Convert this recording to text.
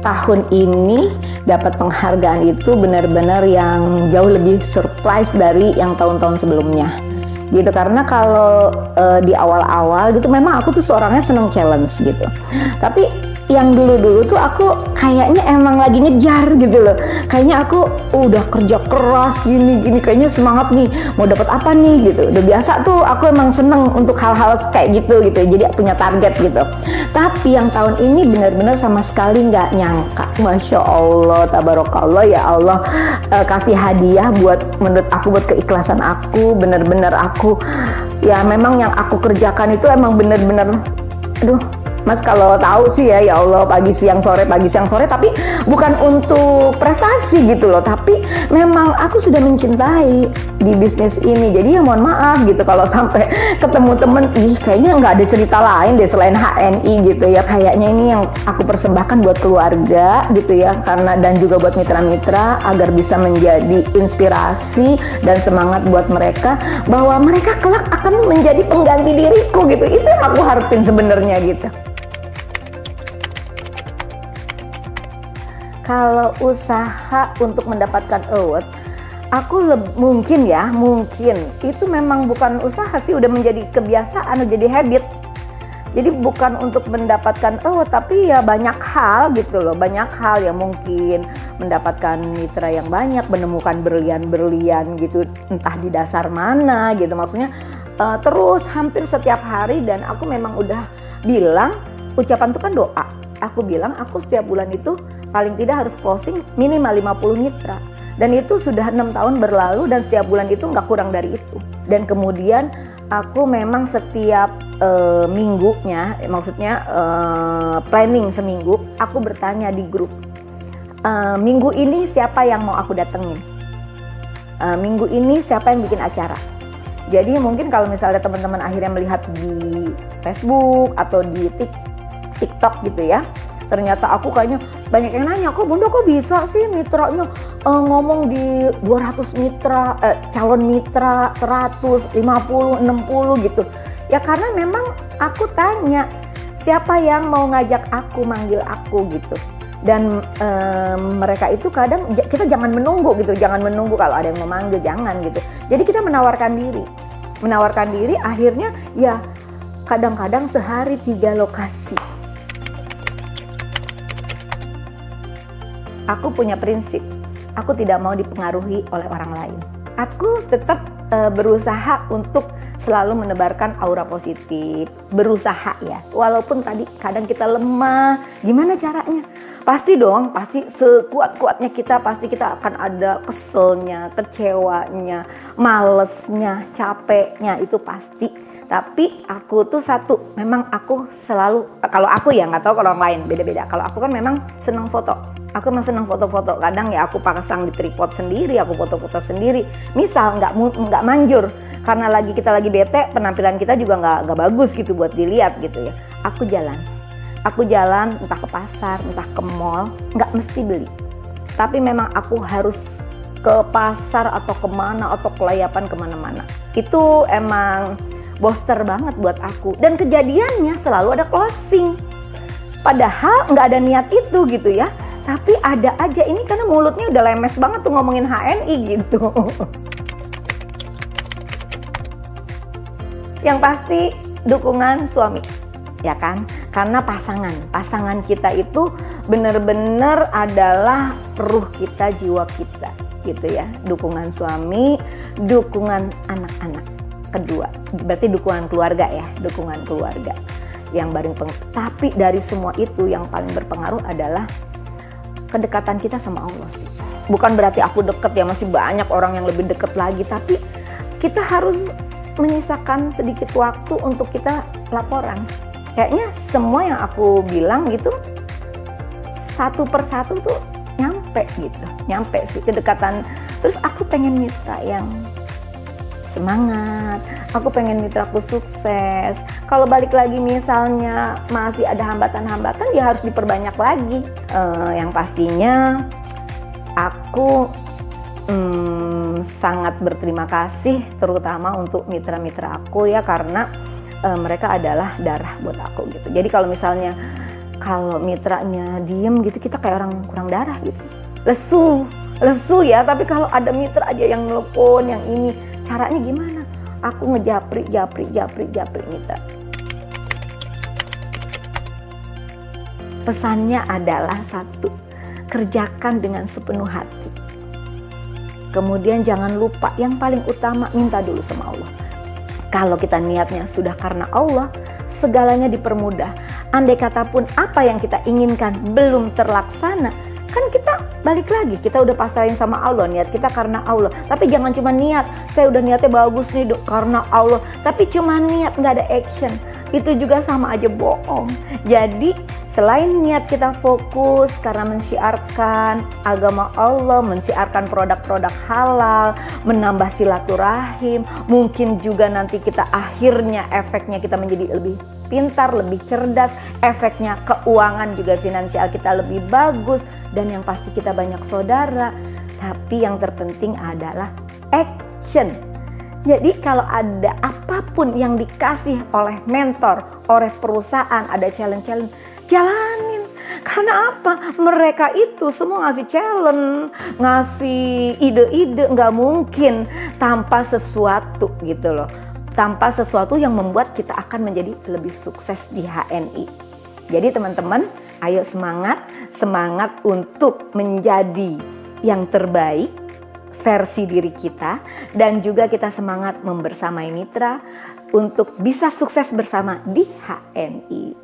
Tahun ini dapat penghargaan itu benar-benar yang jauh lebih surprise dari yang tahun-tahun sebelumnya gitu, karena kalau di awal-awal gitu memang aku tuh seorangnya seneng challenge gitu, tapi yang dulu-dulu tuh aku kayaknya emang lagi ngejar gitu loh, kayaknya aku udah kerja keras gini kayaknya semangat nih mau dapat apa nih gitu, udah biasa tuh aku emang seneng untuk hal-hal kayak gitu jadi punya target gitu. Tapi yang tahun ini benar-benar sama sekali nggak nyangka, Masya Allah, tabarakallah, ya Allah, kasih hadiah buat, menurut aku, buat keikhlasan aku, benar-benar aku ya memang yang aku kerjakan itu emang benar-benar, aduh Mas kalau tahu sih ya Allah, pagi siang sore, tapi bukan untuk prestasi gitu loh, tapi memang aku sudah mencintai di bisnis ini. Jadi ya mohon maaf gitu kalau sampai ketemu temen, kayaknya nggak ada cerita lain deh selain HNI gitu ya, kayaknya ini yang aku persembahkan buat keluarga gitu ya, karena dan juga buat mitra-mitra agar bisa menjadi inspirasi dan semangat buat mereka, bahwa mereka kelak akan menjadi pengganti diriku gitu. Itu yang aku harapin sebenarnya gitu. Kalau usaha untuk mendapatkan award, aku mungkin itu memang bukan usaha sih, udah menjadi kebiasaan, udah jadi habit. Jadi bukan untuk mendapatkan award, tapi ya banyak hal gitu loh, banyak hal yang mungkin mendapatkan mitra yang banyak, menemukan berlian-berlian gitu, entah di dasar mana gitu, maksudnya terus hampir setiap hari. Dan aku memang udah bilang, ucapan itu kan doa. Aku bilang aku setiap bulan itu paling tidak harus closing minimal 50 mitra, dan itu sudah 6 tahun berlalu dan setiap bulan itu nggak kurang dari itu. Dan kemudian aku memang setiap minggunya, maksudnya planning seminggu, aku bertanya di grup, minggu ini siapa yang mau aku datengin, minggu ini siapa yang bikin acara. Jadi mungkin kalau misalnya teman-teman akhirnya melihat di Facebook atau di TikTok gitu ya, ternyata aku kayaknya banyak yang nanya, kok Bunda kok bisa sih mitranya ngomong di 200 mitra, calon mitra 100, 50, 60 gitu. Ya karena memang aku tanya, siapa yang mau ngajak aku, manggil aku gitu. Dan mereka itu kadang, kita jangan menunggu gitu, jangan menunggu kalau ada yang mau manggil, jangan gitu. Jadi kita menawarkan diri akhirnya ya kadang-kadang sehari 3 lokasi. Aku punya prinsip, aku tidak mau dipengaruhi oleh orang lain. Aku tetap berusaha untuk selalu menebarkan aura positif, berusaha ya. Walaupun tadi kadang kita lemah, gimana caranya? Pasti dong, pasti sekuat-kuatnya kita, pasti kita akan ada keselnya, kecewanya, malesnya, capeknya, itu pasti. Tapi aku tuh satu, memang aku selalu, kalau aku ya, nggak tahu kalau orang lain, beda-beda. Kalau aku kan memang senang foto. Aku memang senang foto-foto. Kadang ya aku pasang di tripod sendiri, aku foto-foto sendiri. Misal nggak manjur, karena kita lagi bete, penampilan kita juga nggak bagus gitu buat dilihat gitu ya. Aku jalan entah ke pasar, entah ke mall, nggak mesti beli. Tapi memang aku harus ke pasar atau kemana atau kelayapan kemana-mana. Itu emang booster banget buat aku. Dan kejadiannya selalu ada closing. Padahal nggak ada niat itu gitu ya. Tapi ada aja, ini karena mulutnya udah lemes banget tuh ngomongin HNI gitu. Yang pasti dukungan suami, ya kan? Karena pasangan kita itu benar-benar adalah ruh kita, jiwa kita gitu ya. Dukungan suami, dukungan anak-anak. Kedua, berarti dukungan keluarga ya, dukungan keluarga yang paling penting. Tapi dari semua itu yang paling berpengaruh adalah kedekatan kita sama Allah sih. Bukan berarti aku deket ya, masih banyak orang yang lebih deket lagi, tapi kita harus menyisakan sedikit waktu untuk kita laporan. Kayaknya semua yang aku bilang gitu, satu persatu tuh nyampe sih kedekatan. Terus aku pengen mitra yang semangat, aku pengen mitraku sukses. Kalau balik lagi misalnya masih ada hambatan-hambatan, ya harus diperbanyak lagi. Yang pastinya aku sangat berterima kasih terutama untuk mitra-mitra aku ya, karena mereka adalah darah buat aku gitu. Jadi kalau misalnya kalau mitranya diem gitu, kita kayak orang kurang darah gitu. Lesu ya, tapi kalau ada mitra aja yang nelpon, yang ini, caranya gimana? Aku ngejapri mitra. Pesannya adalah satu, kerjakan dengan sepenuh hati. Kemudian jangan lupa, yang paling utama minta dulu sama Allah. Kalau kita niatnya sudah karena Allah, segalanya dipermudah. Andai kata pun apa yang kita inginkan belum terlaksana, kan kita balik lagi, kita udah pasrahin sama Allah, niat kita karena Allah. Tapi jangan cuma niat, saya udah niatnya bagus nih dok karena Allah, tapi cuma niat nggak ada action, itu juga sama aja bohong. Jadi selain niat kita fokus karena mensiarkan agama Allah, mensiarkan produk-produk halal, menambah silaturahim, mungkin juga nanti kita akhirnya efeknya kita menjadi lebih pintar, lebih cerdas, efeknya keuangan juga finansial kita lebih bagus, dan yang pasti kita banyak saudara. Tapi yang terpenting adalah action. Jadi kalau ada apapun yang dikasih oleh mentor, oleh perusahaan, ada challenge, jalanin. Karena apa? Mereka itu semua ngasih challenge, ngasih ide-ide, nggak mungkin tanpa sesuatu gitu loh. Tanpa sesuatu yang membuat kita akan menjadi lebih sukses di HNI. Jadi teman-teman, ayo semangat untuk menjadi yang terbaik versi diri kita, dan juga kita semangat membersamai mitra untuk bisa sukses bersama di HNI.